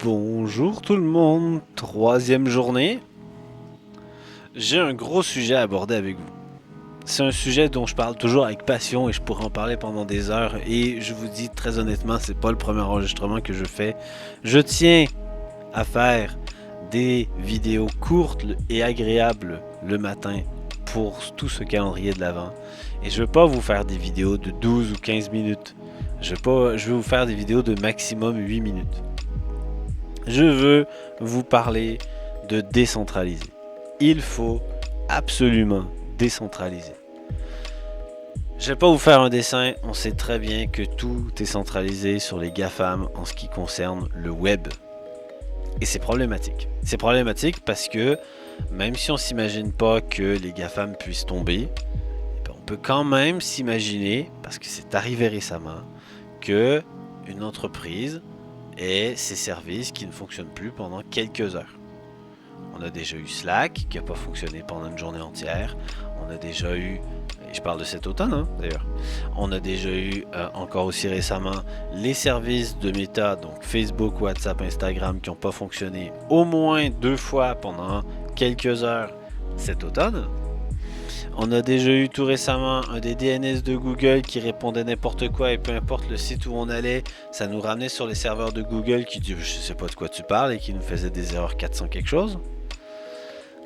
Bonjour tout le monde, troisième journée. J'ai un gros sujet à aborder avec vous. C'est un sujet dont je parle toujours avec passion et je pourrais en parler pendant des heures. Et je vous dis très honnêtement, c'est pas le premier enregistrement que je fais. Je tiens à faire des vidéos courtes et agréables le matin pour tout ce calendrier de l'Avent. Et je veux pas vous faire des vidéos de 12 ou 15 minutes. Je veux vous faire des vidéos de maximum 8 minutes. Je veux vous parler de décentraliser. Il faut absolument décentraliser. Je vais pas vous faire un dessin, on sait très bien que tout est centralisé sur les GAFAM en ce qui concerne le web. Et c'est problématique. C'est problématique parce que même si on s'imagine pas que les GAFAM puissent tomber, on peut quand même s'imaginer, parce que c'est arrivé récemment, que une entreprise ait ses services qui ne fonctionnent plus pendant quelques heures. On a déjà eu Slack qui n'a pas fonctionné pendant une journée entière. On a déjà eu, et je parle de cet automne d'ailleurs, on a déjà eu encore aussi récemment les services de Meta, donc Facebook, WhatsApp, Instagram qui n'ont pas fonctionné au moins 2 fois pendant quelques heures cet automne. On a déjà eu tout récemment un des DNS de Google qui répondait n'importe quoi et peu importe le site où on allait, ça nous ramenait sur les serveurs de Google qui disaient je sais pas de quoi tu parles et qui nous faisaient des erreurs 400 quelque chose.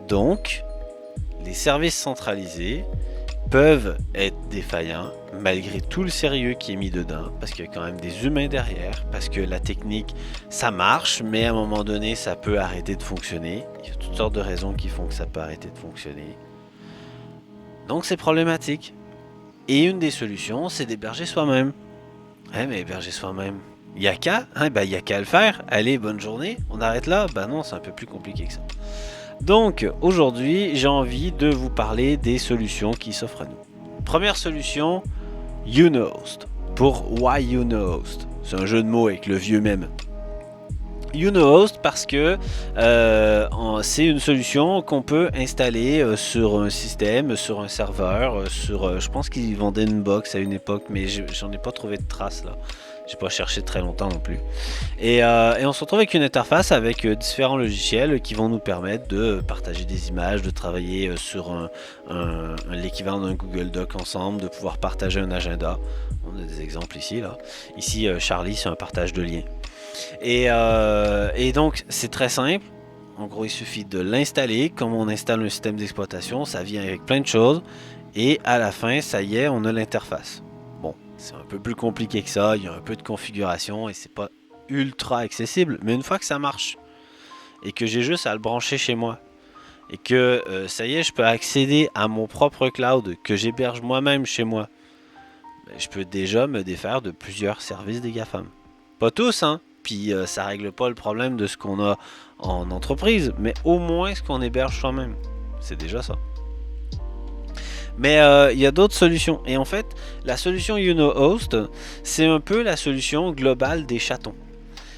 Donc, les services centralisés peuvent être défaillants malgré tout le sérieux qui est mis dedans, parce qu'il y a quand même des humains derrière, parce que la technique, ça marche, mais à un moment donné, ça peut arrêter de fonctionner. Il y a toutes sortes de raisons qui font que ça peut arrêter de fonctionner. Donc c'est problématique. Et une des solutions, c'est d'héberger soi-même. Mais héberger soi-même, il n'y a qu'à, il y a qu'à le faire. Allez, bonne journée, on arrête là. Non, c'est un peu plus compliqué que ça. Donc aujourd'hui, j'ai envie de vous parler des solutions qui s'offrent à nous. Première solution, YouKnowHost. Pour Why YouKnowHost. C'est un jeu de mots avec le vieux mème. YouKnowHost parce que c'est une solution qu'on peut installer sur un système, sur un serveur, je pense qu'ils vendaient une box à une époque, mais j'en ai pas trouvé de traces là. J'ai pas cherché très longtemps non plus. Et on se retrouve avec une interface avec différents logiciels qui vont nous permettre de partager des images, de travailler sur l'équivalent d'un Google Doc ensemble, de pouvoir partager un agenda. On a des exemples ici là. Ici Charlie, c'est un partage de liens. Et donc c'est très simple. En gros, il suffit de l'installer. Comme on installe un système d'exploitation, ça vient avec plein de choses. Et à la fin, ça y est, on a l'interface. Bon, c'est un peu plus compliqué que ça. Il y a un peu de configuration et c'est pas ultra accessible. Mais une fois que ça marche et que j'ai juste à le brancher chez moi et que ça y est, je peux accéder à mon propre cloud que j'héberge moi-même chez moi, je peux déjà me défaire de plusieurs services des GAFAM. Pas tous, puis ça règle pas le problème de ce qu'on a en entreprise, mais au moins ce qu'on héberge soi-même. C'est déjà ça. Mais il y a d'autres solutions. Et en fait, la solution YouKnowHost, c'est un peu la solution globale des chatons.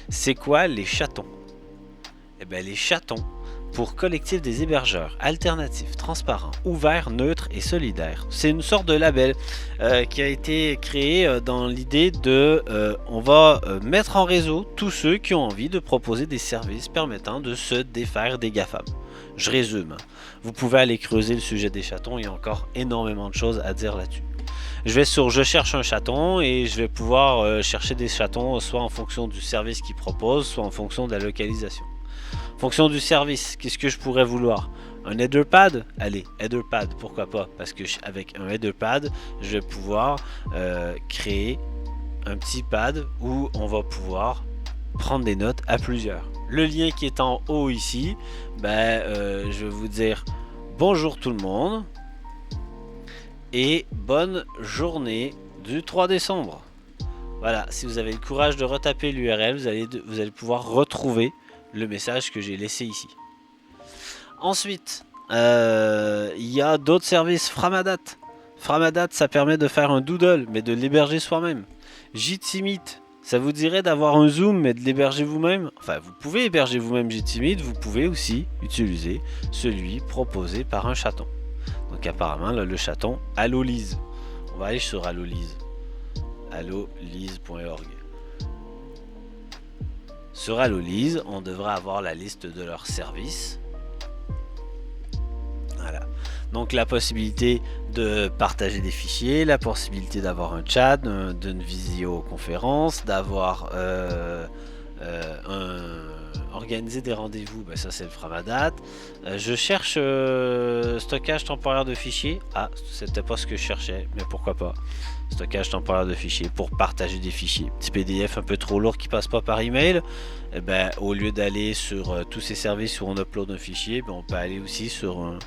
C'est quoi les chatons? Les chatons, pour collectif des hébergeurs alternatifs, transparents, ouverts, neutres et solidaires. C'est une sorte de label qui a été créé dans l'idée de on va mettre en réseau tous ceux qui ont envie de proposer des services permettant de se défaire des GAFAM. Je résume. Vous pouvez aller creuser le sujet des chatons, il y a encore énormément de choses à dire là-dessus. Je vais sur je cherche un chaton et je vais pouvoir chercher des chatons soit en fonction du service qu'ils proposent, soit en fonction de la localisation. Fonction du service, qu'est-ce que je pourrais vouloir? Un header pad? Allez, header pad, pourquoi pas? Parce que avec un header pad, je vais pouvoir créer un petit pad où on va pouvoir prendre des notes à plusieurs. Le lien qui est en haut ici, je vais vous dire bonjour tout le monde et bonne journée du 3 décembre. Voilà, si vous avez le courage de retaper l'URL, vous allez pouvoir retrouver le message que j'ai laissé ici. Ensuite, il y a d'autres services. Framadat. Framadat, ça permet de faire un doodle, mais de l'héberger soi-même. Jitsimit, ça vous dirait d'avoir un Zoom, mais de l'héberger vous-même. Enfin, vous pouvez héberger vous-même Jitsimit, vous pouvez aussi utiliser celui proposé par un chaton. Donc apparemment, là, le chaton, Allolise. On va aller sur Allolise. allolise.org. Sur Allolise, on devrait avoir la liste de leurs services. Voilà. Donc la possibilité de partager des fichiers, la possibilité d'avoir un chat, d'une visioconférence, d'avoir organiser des rendez-vous, ben ça c'est le Framadat. Je cherche stockage temporaire de fichiers. Ah, c'était pas ce que je cherchais, mais pourquoi pas. Stockage temporaire de fichiers pour partager des fichiers. Petit PDF un peu trop lourd qui passe pas par email. Et ben, au lieu d'aller sur tous ces services où on upload un fichier, ben, on peut aller aussi sur un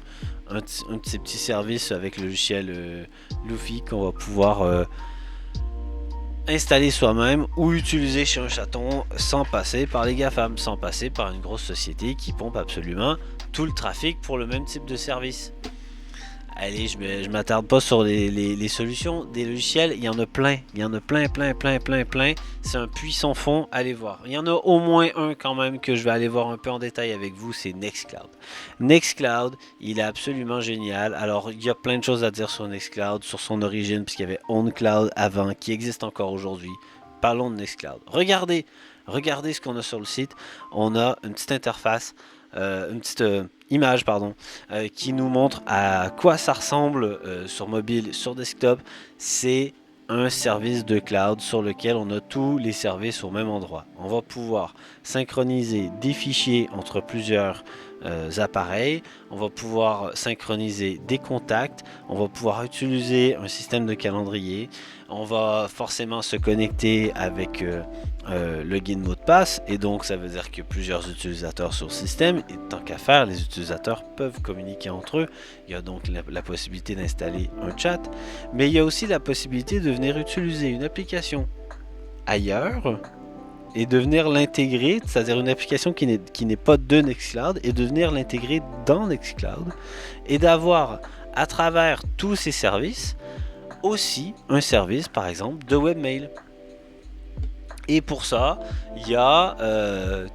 de ces petits services avec le logiciel Luffy qu'on va pouvoir installer soi-même ou utiliser chez un chaton sans passer par les GAFAM, sans passer par une grosse société qui pompe absolument tout le trafic pour le même type de service. Allez, je m'attarde pas sur les solutions. Des logiciels, il y en a plein. Il y en a plein. C'est un puits sans fond, allez voir. Il y en a au moins un quand même que je vais aller voir un peu en détail avec vous, c'est Nextcloud. Nextcloud, il est absolument génial. Alors, il y a plein de choses à dire sur Nextcloud, sur son origine, puisqu'il y avait OnCloud avant, qui existe encore aujourd'hui. Parlons de Nextcloud. Regardez ce qu'on a sur le site. On a une petite interface, une petite image qui nous montre à quoi ça ressemble sur mobile, sur desktop. C'est un service de cloud sur lequel on a tous les services au même endroit. On va pouvoir synchroniser des fichiers entre plusieurs appareils, on va pouvoir synchroniser des contacts, on va pouvoir utiliser un système de calendrier, on va forcément se connecter avec login mot de passe, et donc ça veut dire que plusieurs utilisateurs sur le système, et tant qu'à faire, les utilisateurs peuvent communiquer entre eux. Il y a donc la possibilité d'installer un chat, mais il y a aussi la possibilité de venir utiliser une application ailleurs et de venir l'intégrer, c'est-à-dire une application qui n'est pas de Nextcloud, et de venir l'intégrer dans Nextcloud, et d'avoir à travers tous ces services aussi un service par exemple de webmail. Et pour ça, il y a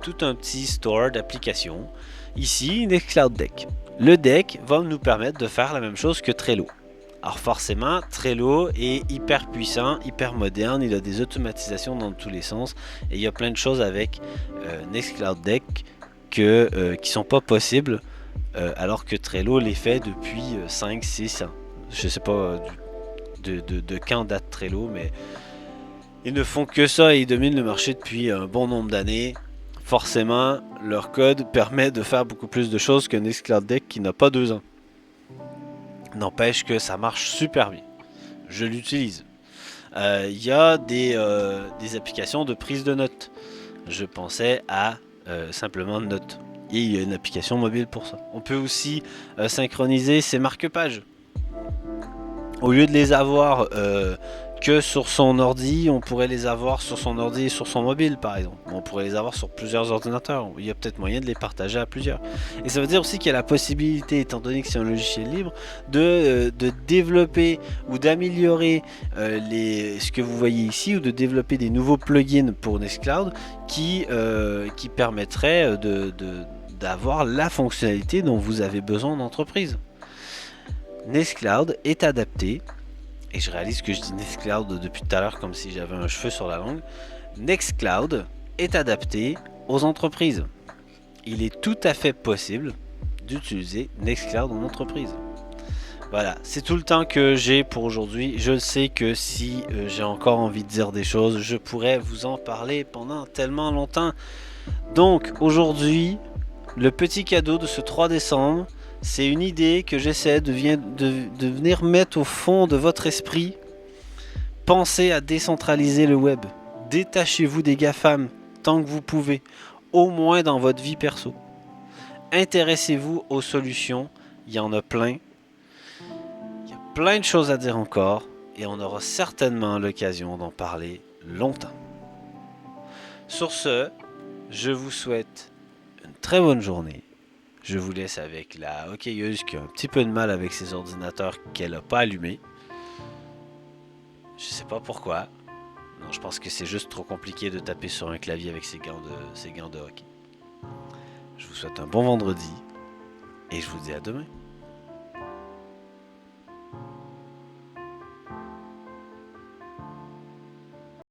tout un petit store d'applications. Ici, Nextcloud Deck. Le deck va nous permettre de faire la même chose que Trello. Alors forcément, Trello est hyper puissant, hyper moderne, il a des automatisations dans tous les sens, et il y a plein de choses avec Nextcloud Deck qui sont pas possibles, alors que Trello les fait depuis 5-6 ans. Je sais pas de quand date Trello, mais ils ne font que ça et ils dominent le marché depuis un bon nombre d'années. Forcément, leur code permet de faire beaucoup plus de choses que Nextcloud Deck qui n'a pas 2 ans. N'empêche que ça marche super bien. Je l'utilise. Il y a des applications de prise de notes. Je pensais à simplement Notes. Et il y a une application mobile pour ça. On peut aussi synchroniser ses marque-pages. Au lieu de les avoir que sur son ordi, on pourrait les avoir sur son ordi et sur son mobile par exemple. On pourrait les avoir sur plusieurs ordinateurs. Il y a peut-être moyen de les partager à plusieurs. Et ça veut dire aussi qu'il y a la possibilité, étant donné que c'est un logiciel libre, de développer ou d'améliorer ce que vous voyez ici, ou de développer des nouveaux plugins pour Nextcloud qui permettraient d'avoir la fonctionnalité dont vous avez besoin en entreprise. Nextcloud est adapté, et je réalise que je dis Nextcloud depuis tout à l'heure comme si j'avais un cheveu sur la langue. Nextcloud est adapté aux entreprises. Il est tout à fait possible d'utiliser Nextcloud en entreprise. Voilà, c'est tout le temps que j'ai pour aujourd'hui. Je sais que si j'ai encore envie de dire des choses, je pourrais vous en parler pendant tellement longtemps. Donc aujourd'hui, le petit cadeau de ce 3 décembre, c'est une idée que j'essaie de venir mettre au fond de votre esprit. Pensez à décentraliser le web. Détachez-vous des GAFAM tant que vous pouvez, au moins dans votre vie perso. Intéressez-vous aux solutions, il y en a plein. Il y a plein de choses à dire encore, et on aura certainement l'occasion d'en parler longtemps. Sur ce, je vous souhaite une très bonne journée. Je vous laisse avec la hockeyeuse qui a un petit peu de mal avec ses ordinateurs qu'elle n'a pas allumés. Je sais pas pourquoi. Non, je pense que c'est juste trop compliqué de taper sur un clavier avec ses gants de hockey. Je vous souhaite un bon vendredi et je vous dis à demain.